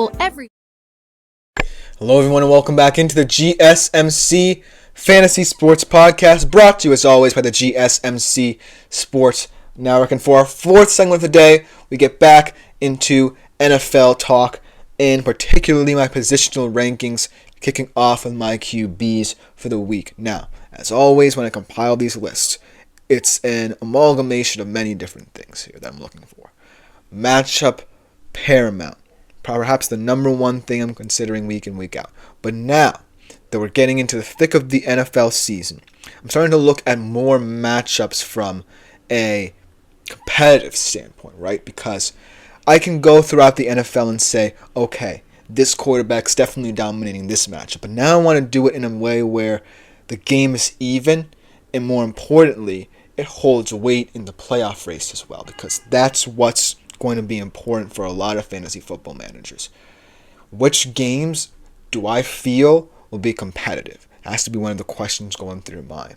every. Hello everyone and welcome back into the GSMC Fantasy Sports Podcast, brought to you as always by the GSMC Sports Network. And for our fourth segment of the day, we get back into NFL talk, and particularly my positional rankings, kicking off with my QBs for the week. Now, as always, when I compile these lists, it's an amalgamation of many different things here that I'm looking for. Matchup paramount. Perhaps the number one thing I'm considering week in, week out. But now that we're getting into the thick of the NFL season, I'm starting to look at more matchups from a competitive standpoint, right? Because I can go throughout the NFL and say, okay, this quarterback's definitely dominating this matchup. But now I want to do it in a way where the game is even, and more importantly, it holds weight in the playoff race as well, because that's what's going to be important for a lot of fantasy football managers. Which games do I feel will be competitive? It has to be one of the questions going through your mind.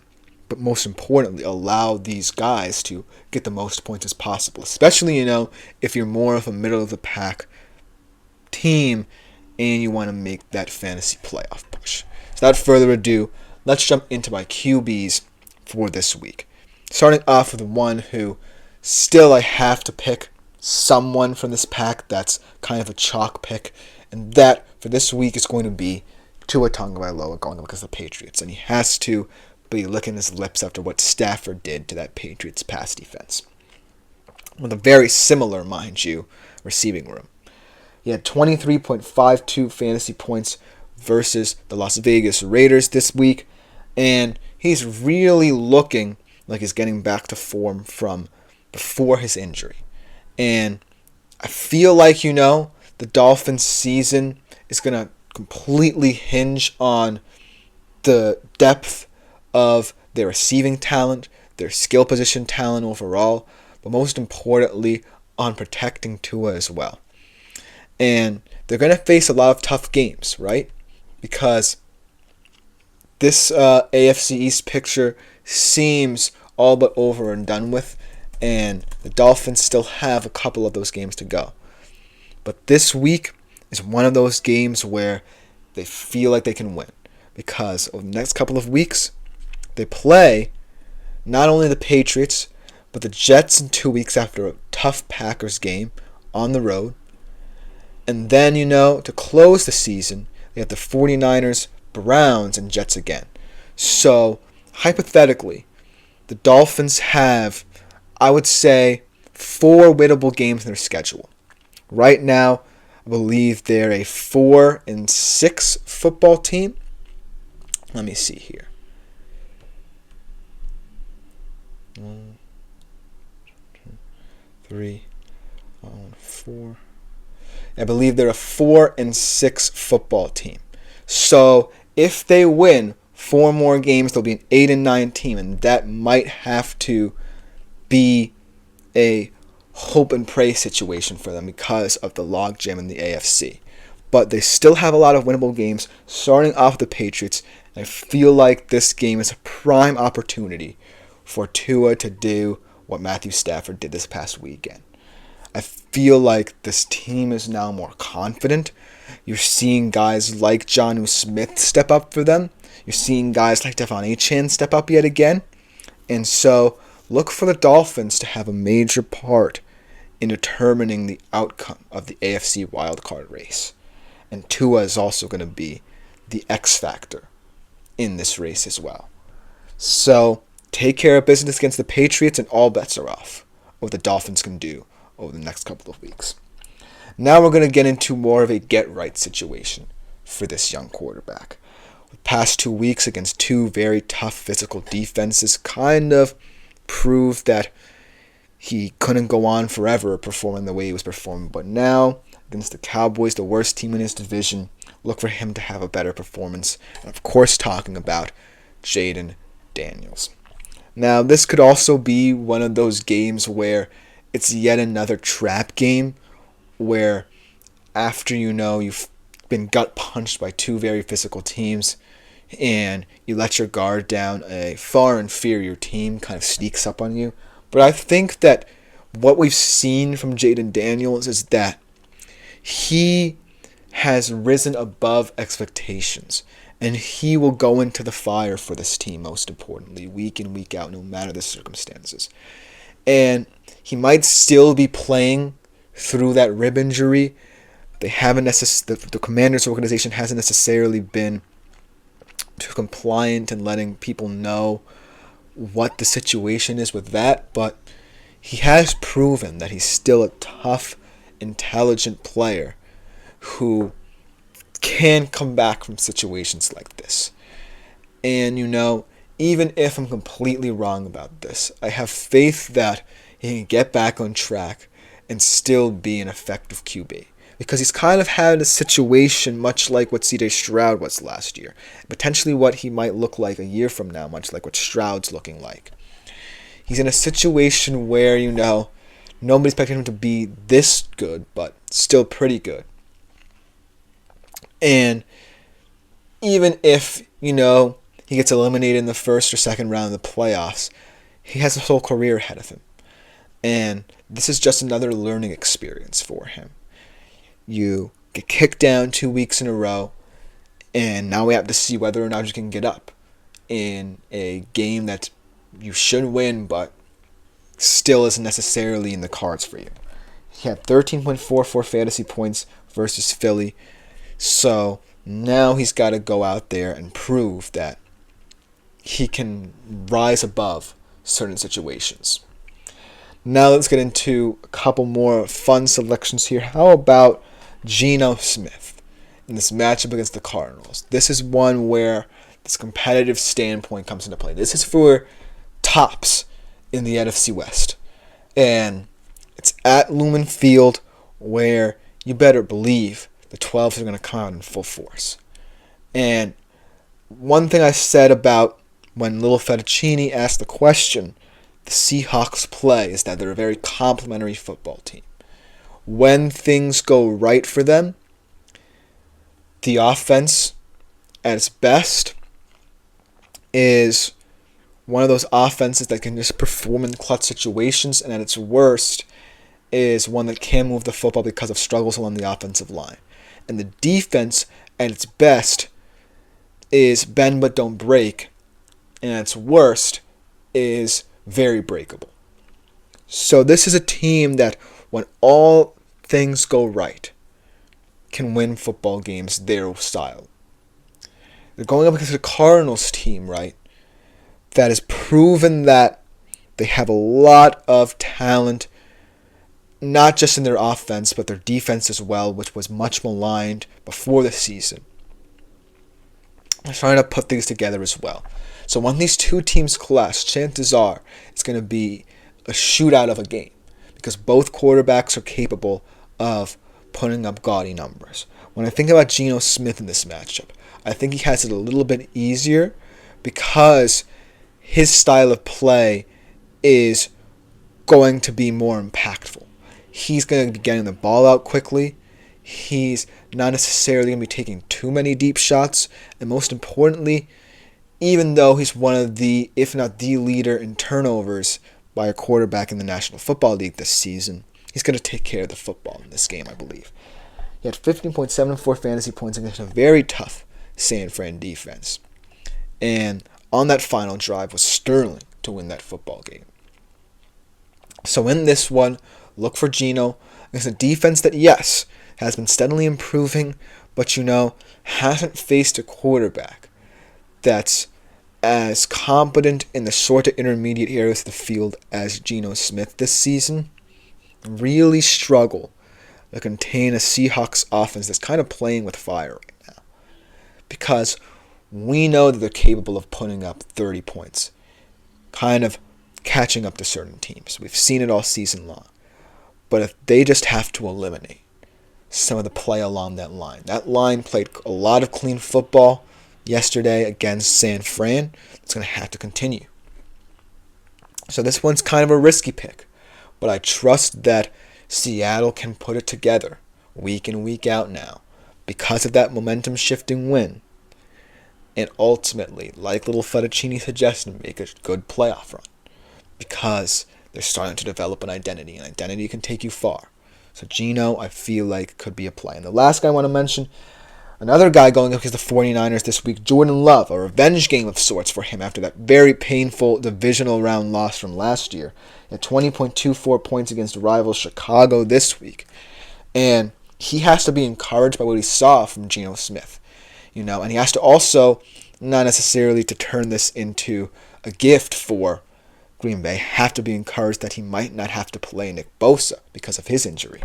But most importantly, allow these guys to get the most points as possible, especially, if you're more of a middle-of-the-pack team and you want to make that fantasy playoff push. So without further ado, let's jump into my QBs for this week. Starting off with one who still I have to pick someone from this pack that's kind of a chalk pick, and that for this week is going to be Tua Tagovailoa going up against the Patriots, and he has to be licking his lips after what Stafford did to that Patriots pass defense. With a very similar, mind you, receiving room. He had 23.52 fantasy points versus the Las Vegas Raiders this week, and he's really looking like he's getting back to form from before his injury. And I feel like, the Dolphins' season is going to completely hinge on the depth of their receiving talent, their skill position talent overall, but most importantly, on protecting Tua as well. And they're going to face a lot of tough games, right? Because this AFC East picture seems all but over and done with, and the Dolphins still have a couple of those games to go. But this week is one of those games where they feel like they can win, because over the next couple of weeks, they play not only the Patriots, but the Jets in 2 weeks after a tough Packers game on the road. And then, to close the season, they have the 49ers, Browns, and Jets again. So, hypothetically, the Dolphins have, I would say, 4 winnable games in their schedule. Right now, I believe they're a 4-6 football team. Let me see here. 1, 2, 3, 4. I believe they're a 4-6 football team. So if they win 4 more games, they'll be an 8-9 team, and that might have to be a hope and pray situation for them because of the logjam in the AFC. But they still have a lot of winnable games, starting off the Patriots. And I feel like this game is a prime opportunity for Tua to do what Matthew Stafford did this past weekend. I feel like this team is now more confident. You're seeing guys like Jonnu Smith step up for them. You're seeing guys like Devon Achane step up yet again. And so look for the Dolphins to have a major part in determining the outcome of the AFC wildcard race. And Tua is also going to be the X factor in this race as well. So take care of business against the Patriots, and all bets are off what the Dolphins can do over the next couple of weeks. Now we're going to get into more of a get-right situation for this young quarterback. The past 2 weeks against 2 very tough physical defenses kind of proved that he couldn't go on forever performing the way he was performing. But now, against the Cowboys, the worst team in his division, look for him to have a better performance. And of course, talking about Jaden Daniels. Now, this could also be one of those games where it's yet another trap game where after you've been gut punched by 2 very physical teams and you let your guard down, a far inferior team kind of sneaks up on you. But I think that what we've seen from Jaden Daniels is that he has risen above expectations. And he will go into the fire for this team, most importantly, week in, week out, no matter the circumstances. And he might still be playing through that rib injury. They haven't the Commanders organization hasn't necessarily been too compliant in letting people know what the situation is with that, but he has proven that he's still a tough, intelligent player who can come back from situations like this. And even if I'm completely wrong about this, I have faith that he can get back on track and still be an effective QB. Because he's kind of had a situation much like what C.J. Stroud was last year. Potentially what he might look like a year from now, much like what Stroud's looking like. He's in a situation where, nobody's expecting him to be this good, but still pretty good. And even if, he gets eliminated in the first or second round of the playoffs, he has his whole career ahead of him. And this is just another learning experience for him. You get kicked down 2 weeks in a row, and now we have to see whether or not you can get up in a game that you should win, but still isn't necessarily in the cards for you. He had 13.44 fantasy points versus Philly, so now he's got to go out there and prove that he can rise above certain situations. Now let's get into a couple more fun selections here. How about Geno Smith in this matchup against the Cardinals? This is one where this competitive standpoint comes into play. This is for tops in the NFC West. And it's at Lumen Field, where you better believe the 12s are going to come out in full force. And one thing I said about when Little Fettuccini asked the question, the Seahawks play, is that they're a very complimentary football team. When things go right for them, the offense at its best is one of those offenses that can just perform in clutch situations, and at its worst is one that can move the football because of struggles along the offensive line. And the defense at its best is bend but don't break, and at its worst is very breakable. So this is a team that, when all things go right, can win football games their style. They're going up against the Cardinals team, right, that has proven that they have a lot of talent, not just in their offense, but their defense as well, which was much maligned before the season. They're trying to put things together as well. So when these two teams clash, chances are it's going to be a shootout of a game, because both quarterbacks are capable of putting up gaudy numbers. When I think about Geno Smith in this matchup, I think he has it a little bit easier because his style of play is going to be more impactful. He's going to be getting the ball out quickly. He's not necessarily going to be taking too many deep shots. And most importantly, even though he's one of the, if not the leader in turnovers by a quarterback in the National Football League this season, he's going to take care of the football in this game, I believe. He had 15.74 fantasy points against a very tough San Fran defense. And on that final drive was sterling to win that football game. So in this one, look for Geno against a defense that, yes, has been steadily improving, but hasn't faced a quarterback that's as competent in the short to intermediate areas of the field as Geno Smith this season. Really struggle to contain a Seahawks offense that's kind of playing with fire right now, because we know that they're capable of putting up 30 points, kind of catching up to certain teams. We've seen it all season long. But if they just have to eliminate some of the play along that line played a lot of clean football yesterday against San Fran. It's going to have to continue. So this one's kind of a risky pick, but I trust that Seattle can put it together week in, week out now because of that momentum shifting win. And ultimately, like Little Fettuccini suggested, make a good playoff run, because they're starting to develop an identity, and identity can take you far. So Geno, I feel like, could be a play. And the last guy I want to mention, another guy going up against the 49ers this week, Jordan Love, a revenge game of sorts for him after that very painful divisional round loss from last year. He had 20.24 points against rival Chicago this week. And he has to be encouraged by what he saw from Geno Smith. And he has to also, not necessarily to turn this into a gift for Green Bay, have to be encouraged that he might not have to play Nick Bosa because of his injury.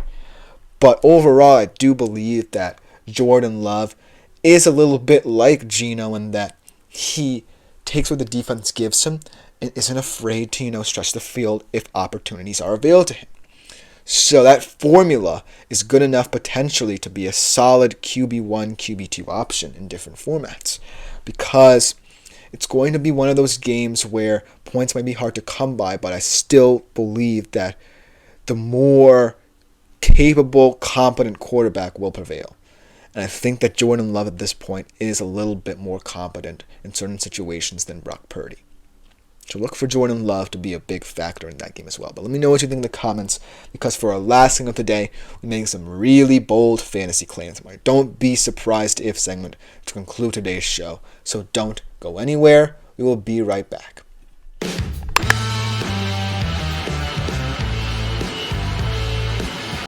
But overall, I do believe that Jordan Love is a little bit like Geno in that he takes what the defense gives him and isn't afraid to, stretch the field if opportunities are available to him. So that formula is good enough potentially to be a solid QB1, QB2 option in different formats, because it's going to be one of those games where points might be hard to come by, but I still believe that the more capable, competent quarterback will prevail. And I think that Jordan Love at this point is a little bit more competent in certain situations than Brock Purdy. So look for Jordan Love to be a big factor in that game as well. But let me know what you think in the comments, because for our last thing of the day, we're making some really bold fantasy claims. Don't be surprised if segment to conclude today's show. So don't go anywhere. We will be right back.